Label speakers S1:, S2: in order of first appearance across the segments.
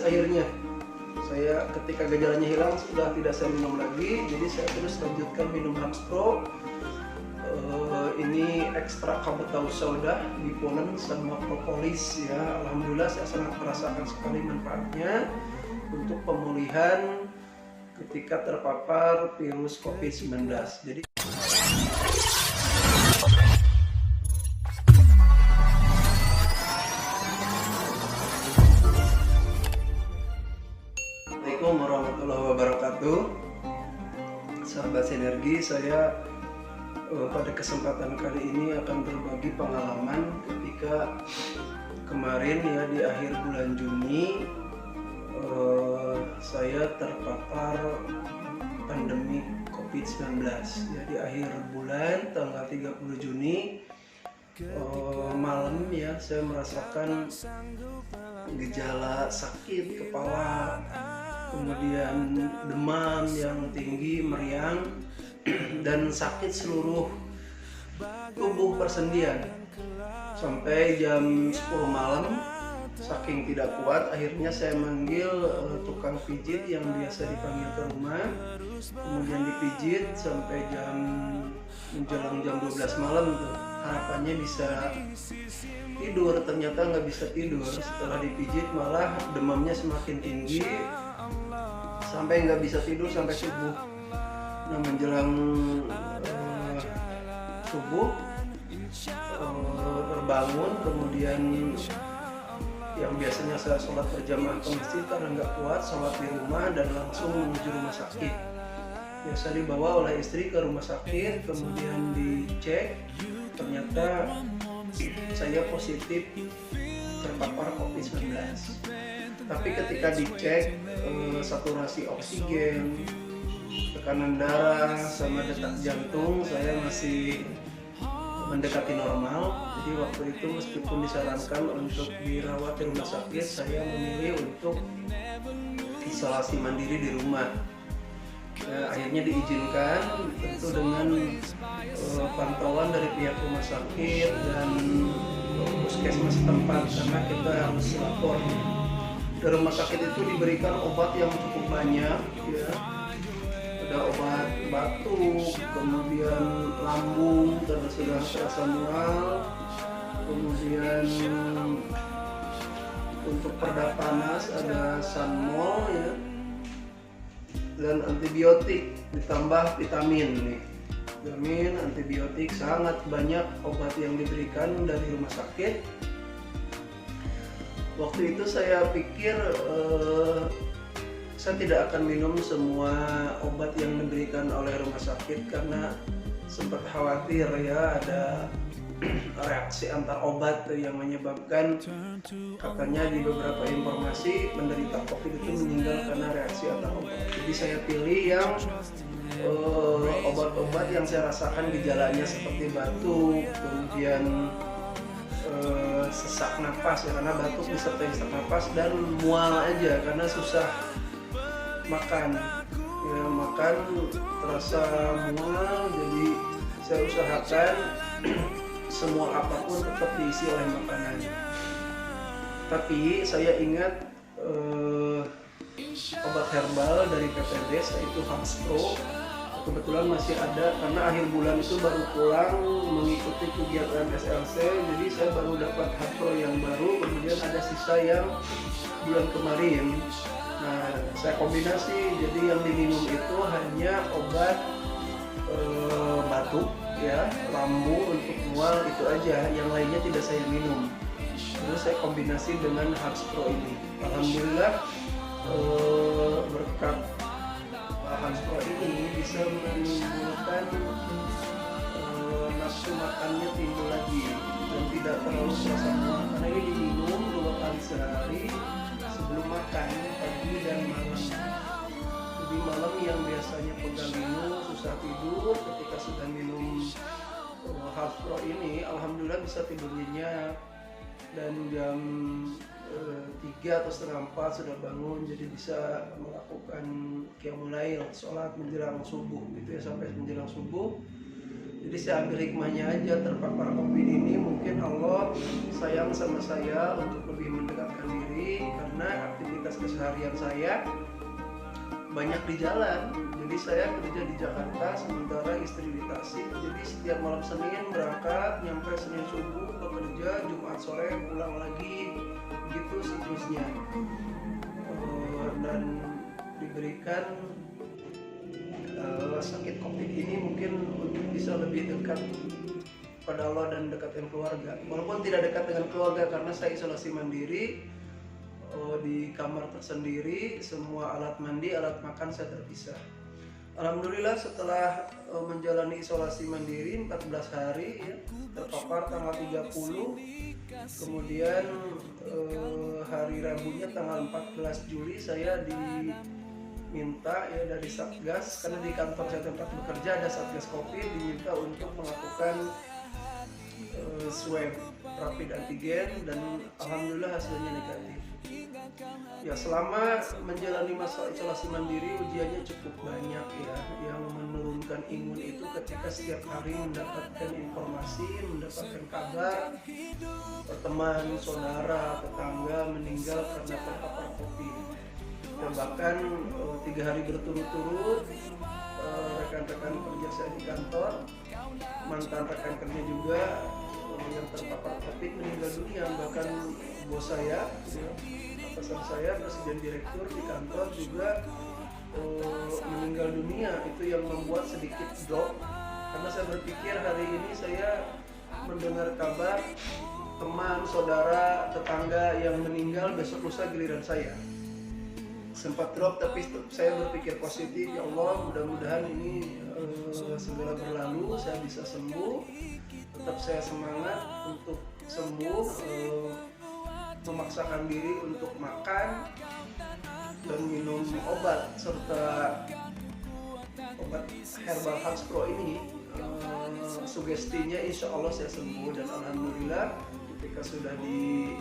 S1: akhirnya. Saya ketika gejalanya hilang sudah tidak saya minum lagi, jadi saya terus lanjutkan minum Hubs Pro. Ini ekstrak kabut tahu soda, bipolen sama propolis ya. Alhamdulillah saya sangat merasakan sekali manfaatnya untuk pemulihan ketika terpapar virus COVID-19. Jadi Assalamualaikum warahmatullahi wabarakatuh. Sahabat Sinergi, saya pada kesempatan kali ini akan berbagi pengalaman ketika kemarin ya di akhir bulan Juni saya terpapar pandemi COVID-19 ya. Di akhir bulan tanggal 30 Juni malam ya, saya merasakan gejala sakit kepala, kemudian demam yang tinggi, meriang, dan sakit seluruh tubuh persendian. Sampai jam 10 malam, saking tidak kuat, akhirnya saya manggil tukang pijit yang biasa dipanggil ke rumah. Kemudian dipijit sampai menjelang jam 12 malam tuh. Harapannya bisa tidur, ternyata nggak bisa tidur. Setelah dipijit malah demamnya semakin tinggi sampai nggak bisa tidur sampai subuh. Nah, menjelang subuh terbangun, kemudian yang biasanya saya sholat berjamaah ke masjid karena nggak kuat, sholat di rumah dan langsung menuju rumah sakit. Biasa dibawa oleh istri ke rumah sakit, kemudian dicek, ternyata saya positif terpapar COVID-19. Tapi ketika dicek saturasi oksigen, tekanan darah, sama detak jantung saya masih mendekati normal. Jadi waktu itu meskipun disarankan untuk dirawat di rumah sakit, saya memilih untuk isolasi mandiri di rumah. Akhirnya diizinkan, tentu dengan pantauan dari pihak rumah sakit dan puskesmas setempat, karena kita harus lapor. Di rumah sakit itu diberikan obat yang cukup banyak ya. Ada obat batuk, kemudian lambung karena sudah terasa mual, kemudian untuk pereda panas ada Sanmol ya, dan antibiotik ditambah vitamin nih. Vitamin, antibiotik, sangat banyak obat yang diberikan dari rumah sakit. Waktu itu saya pikir saya tidak akan minum semua obat yang diberikan oleh rumah sakit karena sempat khawatir ya ada reaksi antar obat yang menyebabkan, katanya di beberapa informasi penderita COVID itu meninggal karena reaksi antar obat. Jadi saya pilih yang obat-obat yang saya rasakan gejalanya seperti batuk, kemudian sesak napas ya, karena batuk disertai sesak napas, dan mual aja karena susah makan ya, makan terasa mual. Jadi saya usahakan semua apapun tetap diisi oleh makanan. Tapi saya ingat obat herbal dari PPDS yaitu Hubs Pro kebetulan masih ada, karena akhir bulan itu baru pulang mengikuti kegiatan SLC, jadi saya baru dapat Hubs Pro yang baru, kemudian ada sisa yang bulan kemarin. Nah, saya kombinasi, jadi yang diminum itu hanya obat batuk ya, lambung, untuk mual, itu aja, yang lainnya tidak saya minum. Terus saya kombinasi dengan Hubs Pro ini. Alhamdulillah berkat Hubs Pro ini bisa menimbulkan nafsu makannya timbul lagi dan tidak terlalu terasa mual, karena ini diminum 2 kali sehari sebelum makan, pagi dan malam. Jadi malam yang biasanya pegalinu susah tidur, ketika sudah minum Hubs Pro ini alhamdulillah bisa tidur nyenyak, dan jam 3 atau setengah 4 sudah bangun, jadi bisa melakukan qiyamul lail, sholat menjelang subuh gitu ya, sampai menjelang subuh. Jadi saya ambil hikmahnya aja, terpapar COVID ini mungkin Allah sayang sama saya untuk lebih mendekatkan diri, karena aktivitas aktivitas keseharian saya banyak di jalan. Jadi saya kerja di Jakarta sementara istri di Tasik. Jadi setiap malam Senin berangkat, nyampe Senin subuh bekerja, Jumat sore pulang lagi, gitu siklusnya. Dan diberikan sakit COVID ini mungkin untuk bisa lebih dekat pada Allah dan dekat dengan keluarga. Walaupun tidak dekat dengan keluarga karena saya isolasi mandiri di kamar tersendiri, semua alat mandi, alat makan saya terpisah. Alhamdulillah setelah menjalani isolasi mandiri 14 hari ya, terpapar tanggal 30, kemudian hari Rabunya tanggal 14 Juli saya diminta ya dari Satgas, karena di kantor saya tempat bekerja ada Satgas COVID, diminta untuk melakukan swab rapid antigen dan alhamdulillah hasilnya negatif. Ya, selama menjalani masa isolasi mandiri ujiannya cukup banyak ya, yang menurunkan imun itu ketika setiap hari mendapatkan informasi, mendapatkan kabar teman, saudara, tetangga meninggal karena terpapar COVID. Dan bahkan 3 hari berturut-turut rekan-rekan kerja saya di kantor, mantan rekan kerja juga yang terpapar COVID meninggal dunia. Bahkan bos saya, atasan saya, presiden direktur di kantor juga meninggal dunia. Itu yang membuat sedikit drop, karena saya berpikir hari ini saya mendengar kabar teman, saudara, tetangga yang meninggal, besok lusa giliran saya. Sempat drop, tapi saya berpikir positif, ya Allah mudah-mudahan ini segera berlalu, saya bisa sembuh. Tetap saya semangat untuk sembuh, memaksakan diri untuk makan dan minum obat serta obat herbal Herbs Pro ini. Sugestinya insya Allah saya sembuh, dan alhamdulillah ketika sudah di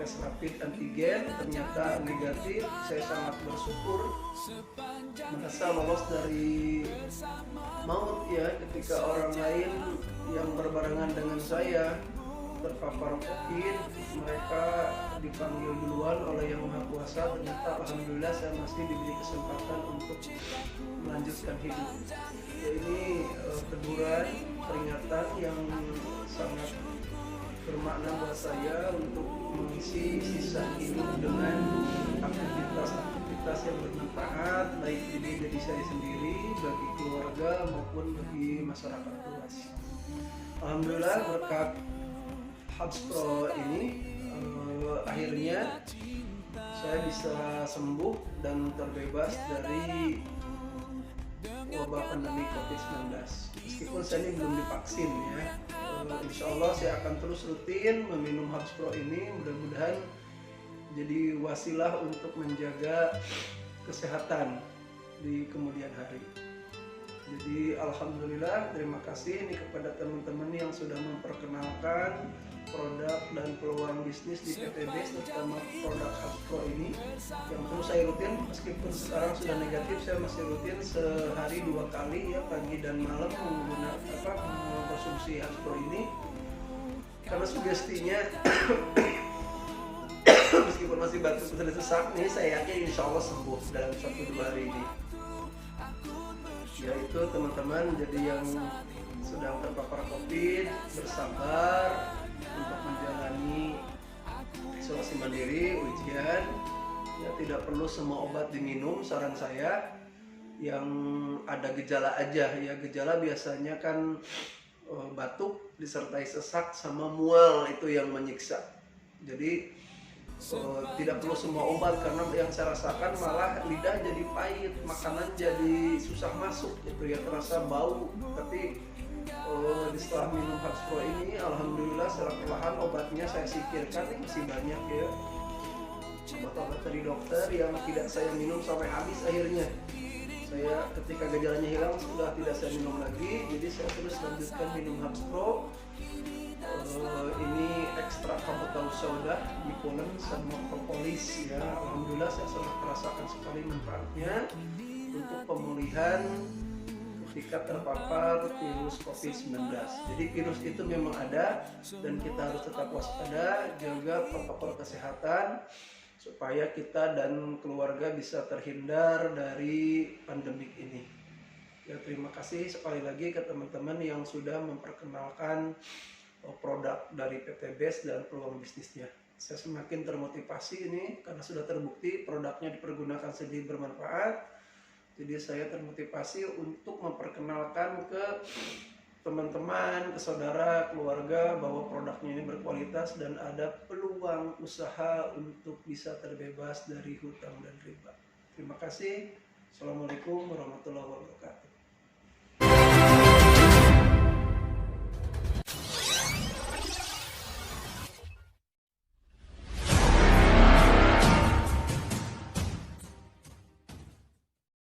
S1: tes rapid antigen ternyata negatif. Saya sangat bersyukur merasa lolos dari maut ya, ketika orang lain yang berbarengan dengan saya terpapar COVID, mereka dipanggil duluan oleh Yang Maha Kuasa. Ternyata alhamdulillah saya masih diberi kesempatan untuk melanjutkan hidup. Ya, ini teguran, peringatan yang sangat bermakna buat saya untuk mengisi sisa hidup dengan aktivitas-aktivitas yang bermanfaat, baik ini dari saya sendiri, bagi keluarga maupun bagi masyarakat luas. Alhamdulillah berkat Herbs Pro ini akhirnya saya bisa sembuh dan terbebas dari wabah pandemi COVID-19. Meskipun saya ini belum divaksin ya, insya Allah saya akan terus rutin meminum Herbs Pro ini. Mudah-mudahan jadi wasilah untuk menjaga kesehatan di kemudian hari. Jadi alhamdulillah, terima kasih ini kepada teman-teman yang sudah memperkenalkan produk dan peluang bisnis di PTB, terutama produk Herbs Pro ini yang terus saya rutin. Meskipun sekarang sudah negatif, saya masih rutin sehari 2 kali ya, pagi dan malam menggunakan mengkonsumsi Herbs Pro ini, karena sugestinya meskipun masih batuk dan sesak nih, saya yakin insya Allah sembuh dalam 1-2 hari ini. Yaitu teman-teman, jadi yang sedang terpapar COVID bersabar untuk menjalani isolasi mandiri, ujian ya, tidak perlu semua obat diminum. Saran saya yang ada gejala aja ya, gejala biasanya kan batuk disertai sesak sama mual, itu yang menyiksa. Jadi tidak perlu semua obat, karena yang saya rasakan malah lidah jadi pahit, makanan jadi susah masuk gitu ya, terasa bau. Tapi setelah minum Herbs Pro ini alhamdulillah secara perlahan obatnya saya singkirkan, masih banyak ya obat-obat dari dokter yang tidak saya minum sampai habis. Akhirnya saya ketika gejalanya hilang sudah tidak saya minum lagi, jadi saya terus lanjutkan minum Herbs Pro. Ini ekstra kabutau soda, bipolen sama propolis ya. Alhamdulillah saya sangat merasakan sekali manfaatnya untuk pemulihan ketika terpapar virus COVID-19. Jadi virus itu memang ada dan kita harus tetap waspada, jaga protokol kesehatan supaya kita dan keluarga bisa terhindar dari pandemik ini. Ya, terima kasih sekali lagi ke teman-teman yang sudah memperkenalkan produk dari PT BES dan peluang bisnisnya. Saya semakin termotivasi ini karena sudah terbukti produknya dipergunakan sendiri bermanfaat. Jadi saya termotivasi untuk memperkenalkan ke teman-teman, ke saudara, keluarga bahwa produknya ini berkualitas dan ada peluang usaha untuk bisa terbebas dari hutang dan riba. Terima kasih. Assalamualaikum warahmatullahi wabarakatuh.